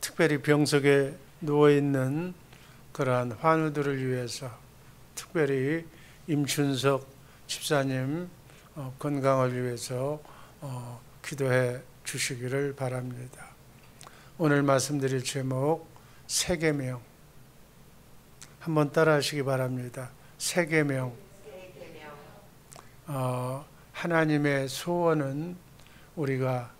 특별히 병석에 누워있는 그러한 환우들을 위해서, 특별히 임춘석 집사님 건강을 위해서 기도해 주시기를 바랍니다. 오늘 말씀드릴 제목, 새 계명. 한번 따라 하시기 바랍니다. 새 계명. 하나님의 소원은 우리가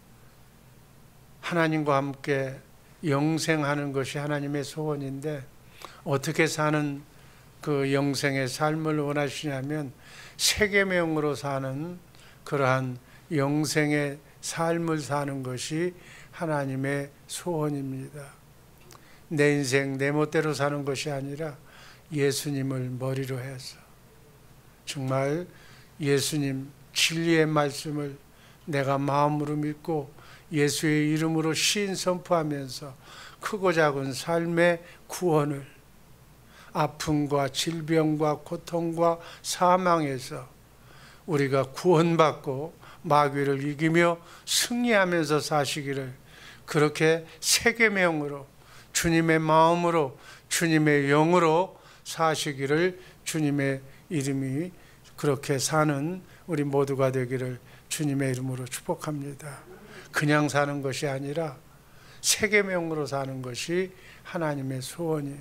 하나님과 함께 영생하는 것이 하나님의 소원인데, 어떻게 사는 그 영생의 삶을 원하시냐면 새 계명으로 사는 그러한 영생의 삶을 사는 것이 하나님의 소원입니다. 내 인생 내 멋대로 사는 것이 아니라 예수님을 머리로 해서 정말 예수님 진리의 말씀을 내가 마음으로 믿고 예수의 이름으로 시인 선포하면서 크고 작은 삶의 구원을, 아픔과 질병과 고통과 사망에서 우리가 구원받고 마귀를 이기며 승리하면서 사시기를, 그렇게 새 계명으로 주님의 마음으로 주님의 영으로 사시기를 주님의 이름이 그렇게 사는 우리 모두가 되기를 주님의 이름으로 축복합니다. 그냥 사는 것이 아니라 새 계명으로 사는 것이 하나님의 소원이.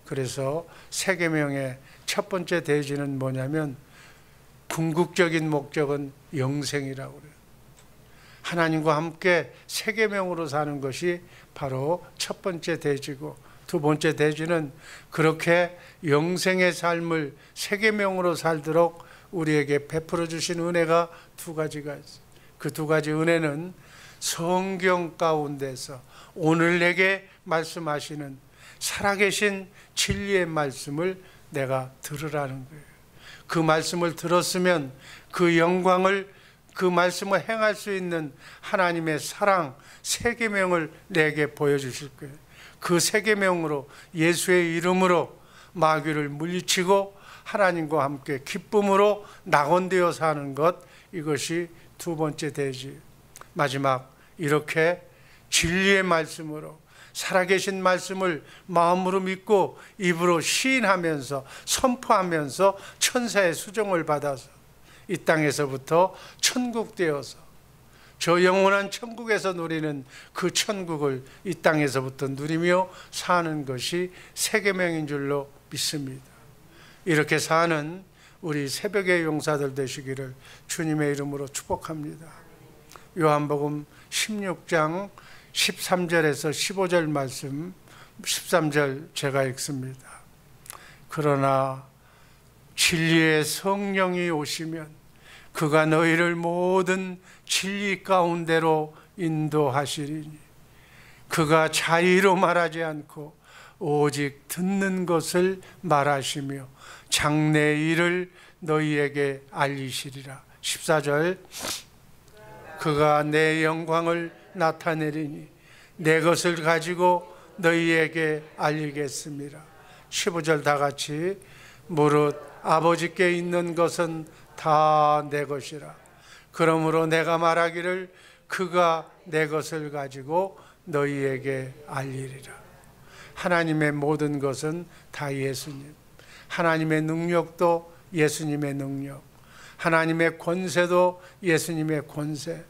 그래서 새 계명의 첫 번째 대지는 뭐냐면 궁극적인 목적은 영생이라고 그래요. 하나님과 함께 새 계명으로 사는 것이 바로 첫 번째 대지고, 두 번째 대지는 그렇게 영생의 삶을 새 계명으로 살도록 우리에게 베풀어 주신 은혜가 두 가지가 있어요. 그 두 가지 은혜는 성경 가운데서 오늘 내게 말씀하시는 살아계신 진리의 말씀을 내가 들으라는 거예요. 그 말씀을 들었으면 그 영광을, 그 말씀을 행할 수 있는 하나님의 사랑, 새 계명을 내게 보여주실 거예요. 그 새 계명으로 예수의 이름으로 마귀를 물리치고 하나님과 함께 기쁨으로 낙원되어 사는 것, 이것이 두 번째 대지. 마지막, 이렇게 진리의 말씀으로 살아계신 말씀을 마음으로 믿고 입으로 시인하면서 선포하면서 천사의 수종을 받아서 이 땅에서부터 천국 되어서 저 영원한 천국에서 누리는 그 천국을 이 땅에서부터 누리며 사는 것이 새 계명인 줄로 믿습니다. 이렇게 사는 우리 새벽의 용사들 되시기를 주님의 이름으로 축복합니다. 요한복음 16장 13절에서 15절 말씀, 13절 제가 읽습니다. 그러나 진리의 성령이 오시면 그가 너희를 모든 진리 가운데로 인도하시리니 그가 자의로 말하지 않고 오직 듣는 것을 말하시며 장래의 일을 너희에게 알리시리라. 14절, 그가 내 영광을 나타내리니 내 것을 가지고 너희에게 알리겠습니다. 15절 다 같이, 무릇 아버지께 있는 것은 다 내 것이라. 그러므로 내가 말하기를 그가 내 것을 가지고 너희에게 알리리라. 하나님의 모든 것은 다 예수님. 하나님의 능력도 예수님의 능력, 하나님의 권세도 예수님의 권세,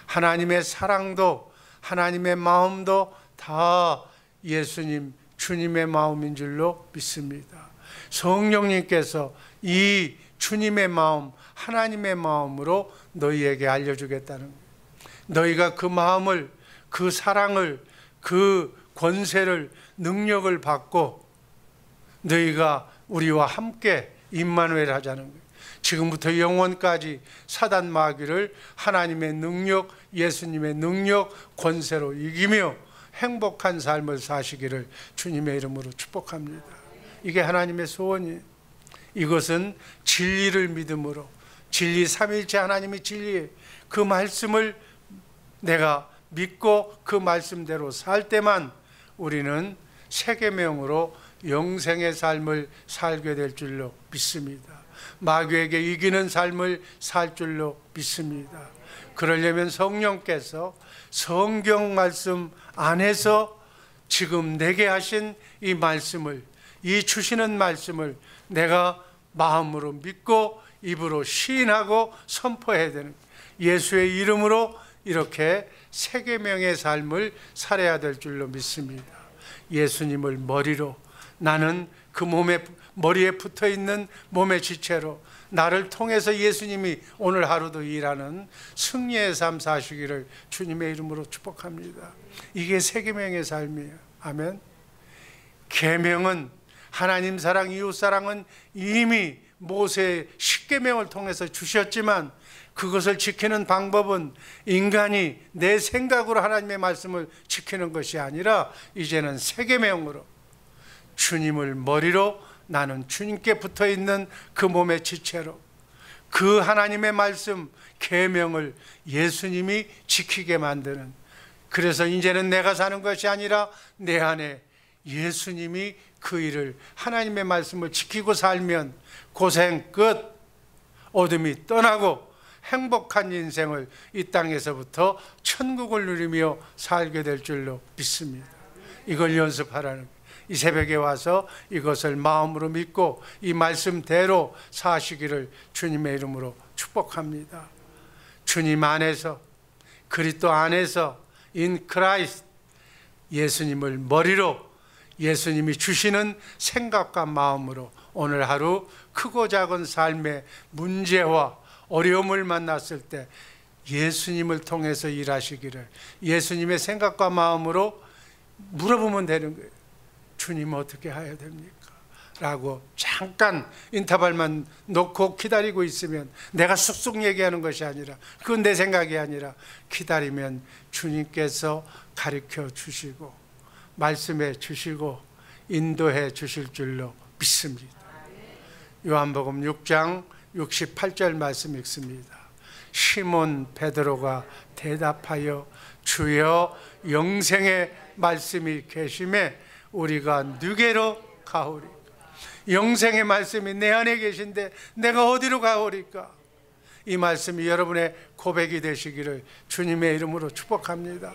하나님의 사랑도 하나님의 마음도 다 예수님, 주님의 마음인 줄로 믿습니다. 성령님께서 이 주님의 마음, 하나님의 마음으로 너희에게 알려주겠다는 거예요. 너희가 그 마음을, 그 사랑을, 그 권세를, 능력을 받고 너희가 우리와 함께 임마누엘 하자는 거예요. 지금부터 영원까지 사단 마귀를 하나님의 능력, 예수님의 능력, 권세로 이기며 행복한 삶을 사시기를 주님의 이름으로 축복합니다. 이게 하나님의 소원이에요. 이것은 진리를 믿음으로, 진리 삼위일체 하나님이 진리예요. 그 말씀을 내가 믿고 그 말씀대로 살 때만 우리는 새 계명으로 영생의 삶을 살게 될 줄로 믿습니다. 마귀에게 이기는 삶을 살 줄로 믿습니다. 그러려면 성령께서 성경 말씀 안에서 지금 내게 하신 이 말씀을, 이 주시는 말씀을 내가 마음으로 믿고 입으로 시인하고 선포해야 되는, 예수의 이름으로 이렇게 세계명의 삶을 살아야 될 줄로 믿습니다. 예수님을 머리로, 나는 그 머리에 붙어있는 몸의 지체로 나를 통해서 예수님이 오늘 하루도 일하는 승리의 삶 사시기를 주님의 이름으로 축복합니다. 이게 세계명의 삶이에요. 아멘. 계명은, 하나님 사랑, 이웃 사랑은 이미 모세의 십계명을 통해서 주셨지만 그것을 지키는 방법은 인간이 내 생각으로 하나님의 말씀을 지키는 것이 아니라 이제는 세계명으로, 주님을 머리로, 나는 주님께 붙어있는 그 몸의 지체로 그 하나님의 말씀, 계명을 예수님이 지키게 만드는, 그래서 이제는 내가 사는 것이 아니라 내 안에 예수님이 그 일을, 하나님의 말씀을 지키고 살면 고생 끝, 어둠이 떠나고 행복한 인생을 이 땅에서부터 천국을 누리며 살게 될 줄로 믿습니다. 이걸 연습하라는 거예요. 이 새벽에 와서 이것을 마음으로 믿고 이 말씀대로 사시기를 주님의 이름으로 축복합니다. 주님 안에서, 그리스도 안에서, in Christ, 예수님을 머리로, 예수님이 주시는 생각과 마음으로 오늘 하루 크고 작은 삶의 문제와 어려움을 만났을 때 예수님을 통해서 일하시기를, 예수님의 생각과 마음으로 물어보면 되는 거예요. 주님 어떻게 해야 됩니까? 라고 잠깐 인터벌만 놓고 기다리고 있으면, 내가 쑥쑥 얘기하는 것이 아니라, 그건 내 생각이 아니라 기다리면 주님께서 가르쳐 주시고 말씀해 주시고 인도해 주실 줄로 믿습니다. 요한복음 6장 68절 말씀 읽습니다. 시몬 베드로가 대답하여 주여, 영생의 말씀이 계심에 우리가 누게로 가오리까? 영생의 말씀이 내 안에 계신데 내가 어디로 가오리까? 이 말씀이 여러분의 고백이 되시기를 주님의 이름으로 축복합니다.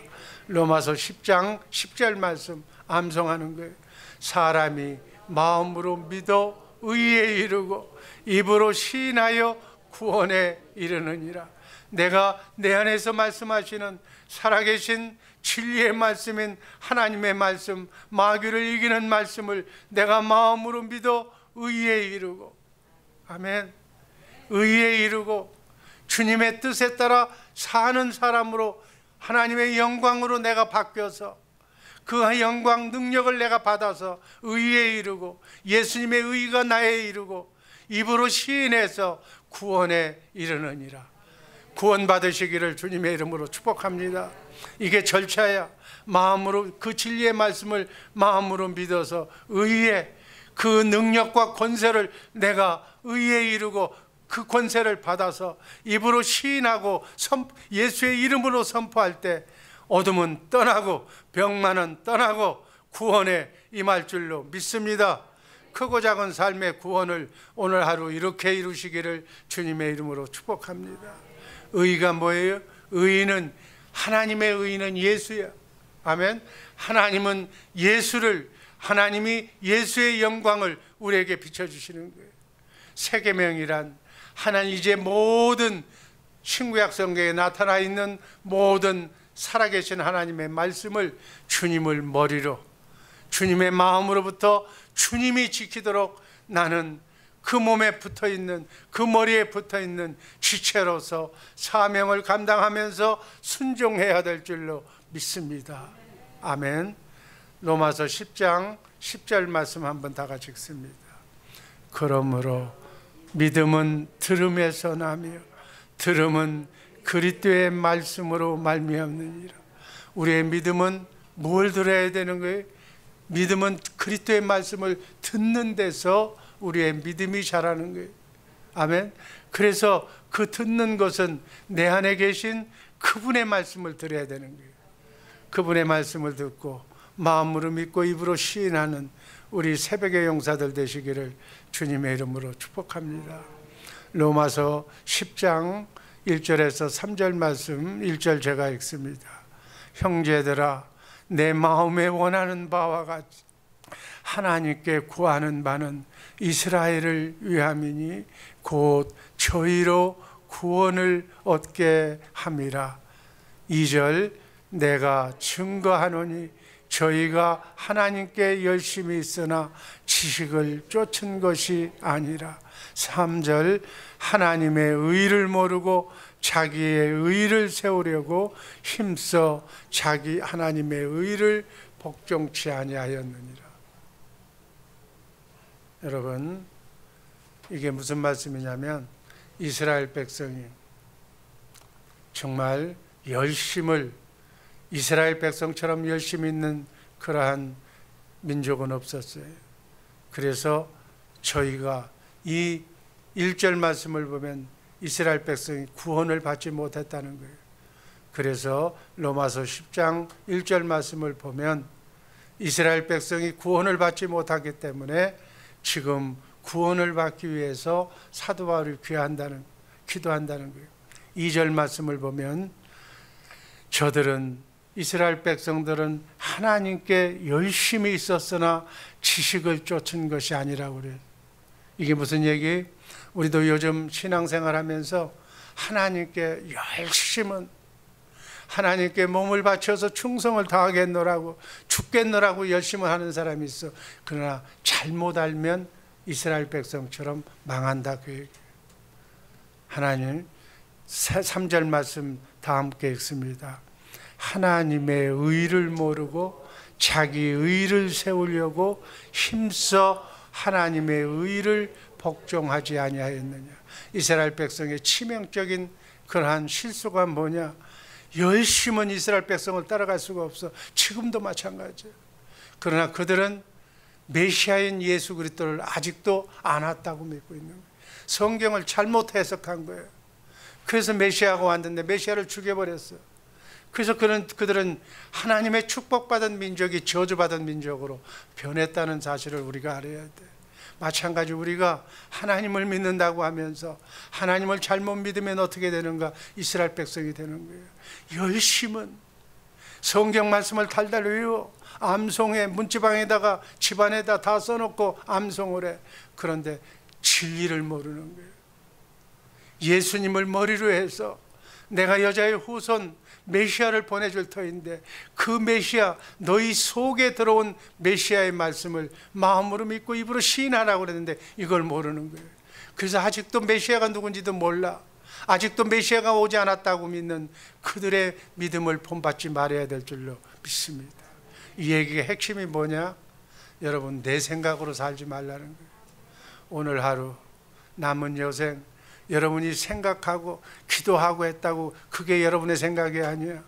로마서 10장 10절 말씀 암송하는 거예요. 사람이 마음으로 믿어 의에 이르고 입으로 시인하여 구원에 이르느니라. 내가 내 안에서 말씀하시는 살아계신 진리의 말씀인 하나님의 말씀, 마귀를 이기는 말씀을 내가 마음으로 믿어 의에 이르고, 아멘, 의에 이르고 주님의 뜻에 따라 사는 사람으로 하나님의 영광으로 내가 바뀌어서 그 영광 능력을 내가 받아서 의에 이르고, 예수님의 의가 나에 이르고 입으로 시인해서 구원에 이르느니라. 구원 받으시기를 주님의 이름으로 축복합니다. 이게 절차야. 마음으로 그 진리의 말씀을 마음으로 믿어서 의에, 그 능력과 권세를 내가 의에 이르고 그 권세를 받아서 입으로 시인하고 예수의 이름으로 선포할 때 어둠은 떠나고 병만은 떠나고 구원에 임할 줄로 믿습니다. 크고 작은 삶의 구원을 오늘 하루 이렇게 이루시기를 주님의 이름으로 축복합니다. 의가 뭐예요? 의는, 하나님의 의는 예수야. 아멘. 하나님은 예수를, 하나님이 예수의 영광을 우리에게 비춰주시는 거예요. 세계명이란 하나님, 이제 모든 신구약 성경에 나타나 있는 모든 살아계신 하나님의 말씀을 주님을 머리로, 주님의 마음으로부터 주님이 지키도록 나는 그 몸에 붙어있는, 그 머리에 붙어있는 지체로서 사명을 감당하면서 순종해야 될 줄로 믿습니다. 아멘. 로마서 10장 10절 말씀 한번 다 같이 읽습니다. 그러므로 믿음은 들음에서 나며 들음은 그리스도의 말씀으로 말미암느니라. 우리의 믿음은 뭘 들어야 되는 거예요? 믿음은 그리스도의 말씀을 듣는 데서 우리의 믿음이 자라는 거예요. 아멘. 그래서 그 듣는 것은 내 안에 계신 그분의 말씀을 들어야 되는 거예요. 그분의 말씀을 듣고 마음으로 믿고 입으로 시인하는 우리 새벽의 용사들 되시기를 주님의 이름으로 축복합니다. 로마서 10장 1절에서 3절 말씀 1절 제가 읽습니다. 형제들아, 내 마음에 원하는 바와 같이 하나님께 구하는 바는 이스라엘을 위함이니 곧 저희로 구원을 얻게 함이라. 2절, 내가 증거하노니 저희가 하나님께 열심히 있으나 지식을 쫓은 것이 아니라. 3절, 하나님의 의를 모르고 자기의 의를 세우려고 힘써 자기 하나님의 의를 복종치 아니하였느니라. 여러분, 이게 무슨 말씀이냐면 이스라엘 백성이 정말 열심을, 이스라엘 백성처럼 열심히 있는 그러한 민족은 없었어요. 그래서 저희가 이 1절 말씀을 보면 이스라엘 백성이 구원을 받지 못했다는 거예요. 그래서 로마서 10장 1절 말씀을 보면 이스라엘 백성이 구원을 받지 못하기 때문에 지금 구원을 받기 위해서 사도 바울이 기도한다는 거예요. 2절 말씀을 보면 저들은, 이스라엘 백성들은 하나님께 열심히 있었으나 지식을 쫓은 것이 아니라고 그래요. 이게 무슨 얘기? 우리도 요즘 신앙생활 하면서 하나님께 열심은, 하나님께 몸을 바쳐서 충성을 다하겠노라고, 죽겠노라고 열심을 하는 사람이 있어. 그러나 잘못 알면 이스라엘 백성처럼 망한다, 그 얘기예요. 하나님, 3절 말씀 다 함께 읽습니다. 하나님의 의를 모르고 자기 의를 세우려고 힘써 하나님의 의를 복종하지 아니하였느냐. 이스라엘 백성의 치명적인 그러한 실수가 뭐냐? 열심은 이스라엘 백성을 따라갈 수가 없어. 지금도 마찬가지예요. 그러나 그들은 메시아인 예수 그리스도를 아직도 안 왔다고 믿고 있는 거예요. 성경을 잘못 해석한 거예요. 그래서 메시아가 왔는데 메시아를 죽여버렸어요. 그래서 그들은 하나님의 축복받은 민족이 저주받은 민족으로 변했다는 사실을 우리가 알아야 돼. 마찬가지 우리가 하나님을 믿는다고 하면서 하나님을 잘못 믿으면 어떻게 되는가? 이스라엘 백성이 되는 거예요. 열심은 성경 말씀을 달달 외워 암송해, 문지방에다가 집안에다 다 써놓고 암송을 해. 그런데 진리를 모르는 거예요. 예수님을 머리로 해서 내가 여자의 후손 메시아를 보내줄 터인데 그 메시아, 너희 속에 들어온 메시아의 말씀을 마음으로 믿고 입으로 시인하라고 그랬는데 이걸 모르는 거예요. 그래서 아직도 메시아가 누군지도 몰라. 아직도 메시아가 오지 않았다고 믿는 그들의 믿음을 본받지 말아야 될 줄로 믿습니다. 이 얘기의 핵심이 뭐냐? 여러분, 내 생각으로 살지 말라는 거예요. 오늘 하루 남은 여생 여러분이 생각하고 기도하고 했다고 그게 여러분의 생각이 아니야.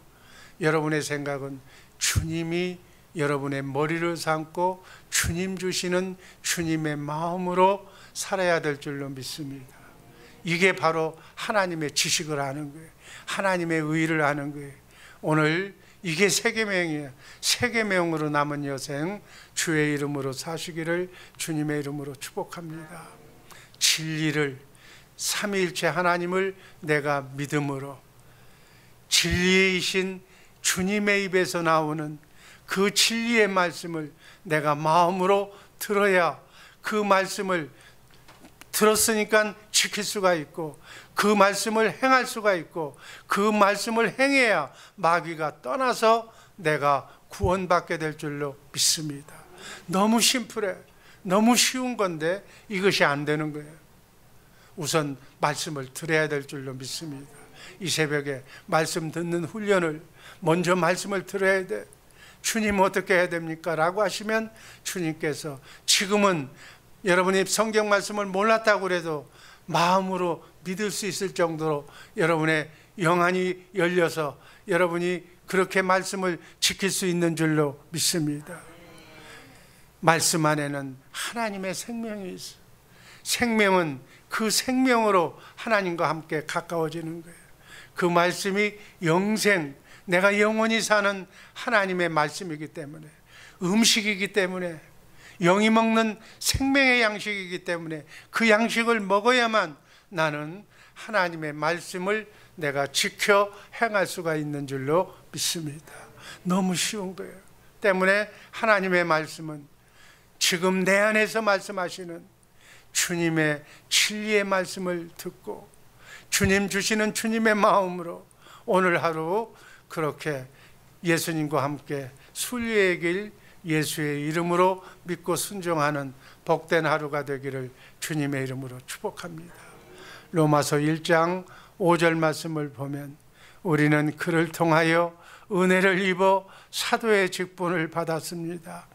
여러분의 생각은 주님이 여러분의 머리를 삼고 주님 주시는 주님의 마음으로 살아야 될 줄로 믿습니다. 이게 바로 하나님의 지식을 아는 거예요. 하나님의 의를 아는 거예요. 오늘 이게 세계명이에요. 세계명으로 남은 여생 주의 이름으로 사시기를 주님의 이름으로 축복합니다. 진리를, 삼위일체 하나님을 내가 믿음으로 진리이신 주님의 입에서 나오는 그 진리의 말씀을 내가 마음으로 들어야 그 말씀을 들었으니까 지킬 수가 있고 그 말씀을 행할 수가 있고 그 말씀을 행해야 마귀가 떠나서 내가 구원받게 될 줄로 믿습니다. 너무 심플해. 너무 쉬운 건데 이것이 안 되는 거예요. 우선 말씀을 들어야 될 줄로 믿습니다. 이 새벽에 말씀 듣는 훈련을 먼저 말씀을 들어야 돼. 주님 어떻게 해야 됩니까? 라고 하시면 주님께서 지금은 여러분이 성경 말씀을 몰랐다고 해도 마음으로 믿을 수 있을 정도로 여러분의 영안이 열려서 여러분이 그렇게 말씀을 지킬 수 있는 줄로 믿습니다. 말씀 안에는 하나님의 생명이 있어요. 생명은 그 생명으로 하나님과 함께 가까워지는 거예요. 그 말씀이 영생, 내가 영원히 사는 하나님의 말씀이기 때문에, 음식이기 때문에, 영이 먹는 생명의 양식이기 때문에 그 양식을 먹어야만 나는 하나님의 말씀을 내가 지켜 행할 수가 있는 줄로 믿습니다. 너무 쉬운 거예요. 때문에 하나님의 말씀은 지금 내 안에서 말씀하시는 주님의 진리의 말씀을 듣고 주님 주시는 주님의 마음으로 오늘 하루 그렇게 예수님과 함께 순리의 길 예수의 이름으로 믿고 순종하는 복된 하루가 되기를 주님의 이름으로 축복합니다. 로마서 1장 5절 말씀을 보면 우리는 그를 통하여 은혜를 입어 사도의 직분을 받았습니다.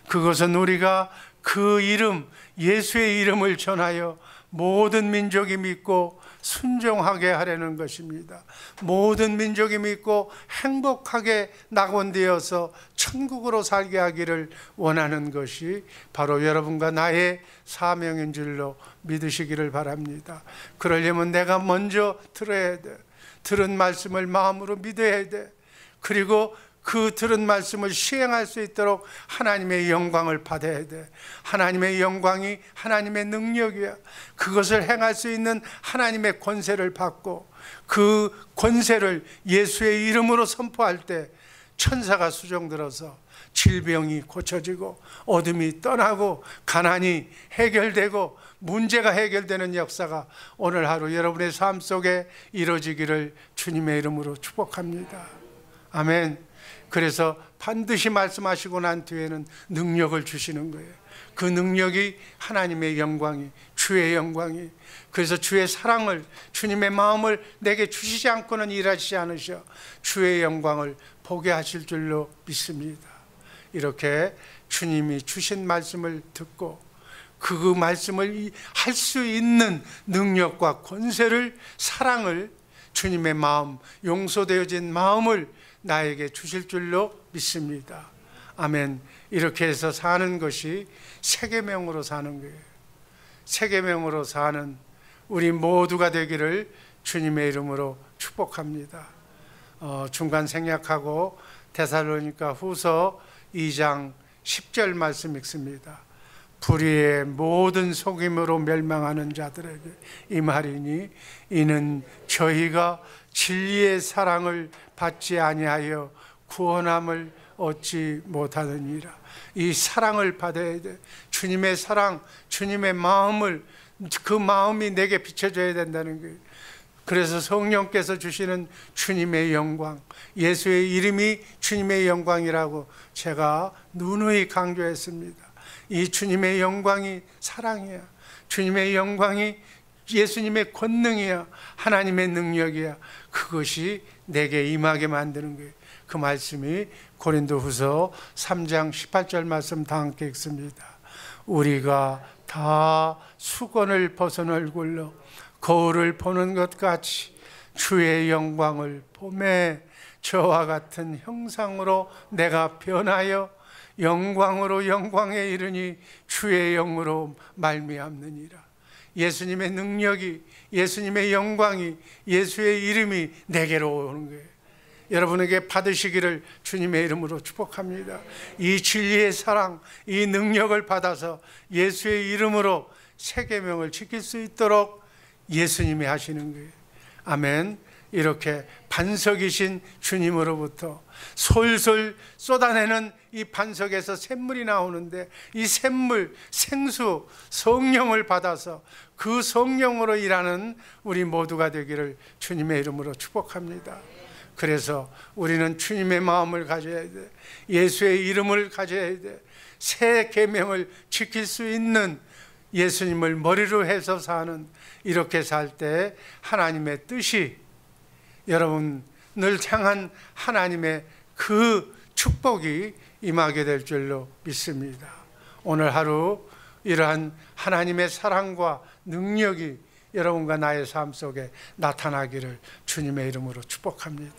그것은 우리가 그 이름 예수의 이름을 전하여 모든 민족이 믿고 순종하게 하려는 것입니다. 모든 민족이 믿고 행복하게 낙원되어서 천국으로 살게 하기를 원하는 것이 바로 여러분과 나의 사명인 줄로 믿으시기를 바랍니다. 그러려면 내가 먼저 들어야 돼. 들은 말씀을 마음으로 믿어야 돼. 그리고 그 들은 말씀을 시행할 수 있도록 하나님의 영광을 받아야 돼. 하나님의 영광이 하나님의 능력이야. 그것을 행할 수 있는 하나님의 권세를 받고 그 권세를 예수의 이름으로 선포할 때 천사가 수종들어서 질병이 고쳐지고 어둠이 떠나고 가난이 해결되고 문제가 해결되는 역사가 오늘 하루 여러분의 삶 속에 이루어지기를 주님의 이름으로 축복합니다. 아멘. 그래서 반드시 말씀하시고 난 뒤에는 능력을 주시는 거예요. 그 능력이 하나님의 영광이, 주의 영광이. 그래서 주의 사랑을, 주님의 마음을 내게 주시지 않고는 일하시지 않으셔. 주의 영광을 보게 하실 줄로 믿습니다. 이렇게 주님이 주신 말씀을 듣고 그 말씀을 할 수 있는 능력과 권세를, 사랑을, 주님의 마음, 용서되어진 마음을 나에게 주실 줄로 믿습니다. 아멘. 이렇게 해서 사는 것이 새 계명으로 사는 거예요. 새 계명으로 사는 우리 모두가 되기를 주님의 이름으로 축복합니다. 중간 생략하고 데살로니가 후서 2장 10절 말씀 읽습니다. 불의의 모든 속임으로 멸망하는 자들에게 이 말이니 이는 저희가 진리의 사랑을 받지 아니하여 구원함을 얻지 못하느니라. 이 사랑을 받아야 돼. 주님의 사랑, 주님의 마음을, 그 마음이 내게 비춰줘야 된다는 거예요. 그래서 성령께서 주시는 주님의 영광, 예수의 이름이 주님의 영광이라고 제가 누누이 강조했습니다. 이 주님의 영광이 사랑이야. 주님의 영광이 예수님의 권능이야. 하나님의 능력이야. 그것이 내게 임하게 만드는 거예요. 그 말씀이 고린도후서 3장 18절 말씀 다 함께 읽습니다. 우리가 다 수건을 벗은 얼굴로 거울을 보는 것 같이 주의 영광을 보매 저와 같은 형상으로 내가 변하여 영광으로 영광에 이르니 주의 영으로 말미암느니라. 예수님의 능력이, 예수님의 영광이, 예수의 이름이 내게로 오는 거예요. 여러분에게 받으시기를 주님의 이름으로 축복합니다. 이 진리의 사랑, 이 능력을 받아서 예수의 이름으로 새 계명을 지킬 수 있도록 예수님이 하시는 거예요. 아멘. 이렇게 반석이신 주님으로부터 솔솔 쏟아내는 이 반석에서 샘물이 나오는데 이 샘물, 생수, 성령을 받아서 그 성령으로 일하는 우리 모두가 되기를 주님의 이름으로 축복합니다. 그래서 우리는 주님의 마음을 가져야 돼. 예수의 이름을 가져야 돼. 새 계명을 지킬 수 있는 예수님을 머리로 해서 사는, 이렇게 살 때 하나님의 뜻이 여러분을 향한 하나님의 그 축복이 임하게 될 줄로 믿습니다. 오늘 하루 이러한 하나님의 사랑과 능력이 여러분과 나의 삶 속에 나타나기를 주님의 이름으로 축복합니다.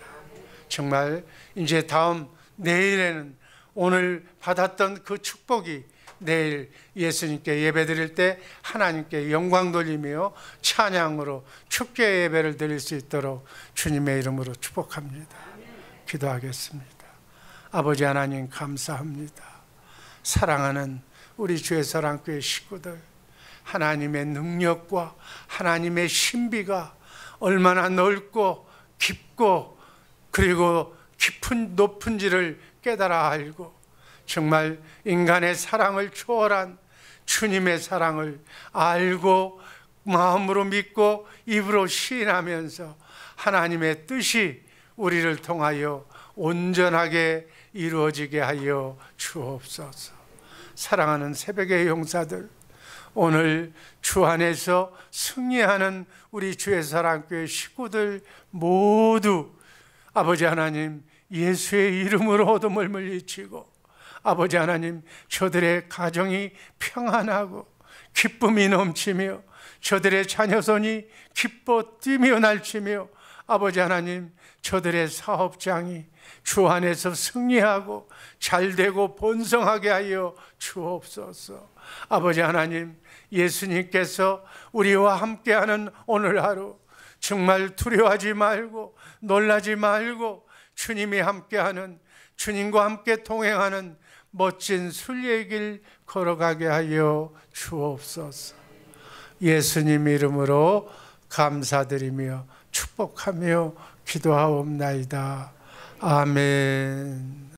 정말 이제 다음 내일에는 오늘 받았던 그 축복이 내일 예수님께 예배드릴 때 하나님께 영광 돌리며 찬양으로 축제 예배를 드릴 수 있도록 주님의 이름으로 축복합니다. 기도하겠습니다. 아버지 하나님 감사합니다. 사랑하는 우리 주의 사랑교회 식구들, 하나님의 능력과 하나님의 신비가 얼마나 넓고 깊고 그리고 깊은 높은지를 깨달아 알고 정말 인간의 사랑을 초월한 주님의 사랑을 알고 마음으로 믿고 입으로 시인하면서 하나님의 뜻이 우리를 통하여 온전하게 이루어지게 하여 주옵소서. 사랑하는 새벽의 용사들, 오늘 주 안에서 승리하는 우리 주의 사랑교회 식구들 모두 아버지 하나님 예수의 이름으로 어둠을 물리치고 아버지 하나님 저들의 가정이 평안하고 기쁨이 넘치며 저들의 자녀손이 기뻐 뛰며 날치며 아버지 하나님 저들의 사업장이 주 안에서 승리하고 잘되고 번성하게 하여 주옵소서. 아버지 하나님 예수님께서 우리와 함께하는 오늘 하루 정말 두려워하지 말고 놀라지 말고 주님이 함께하는 주님과 함께 동행하는 멋진 순례의 길 걸어가게 하여 주옵소서. 예수님 이름으로 감사드리며 축복하며 기도하옵나이다. 아멘.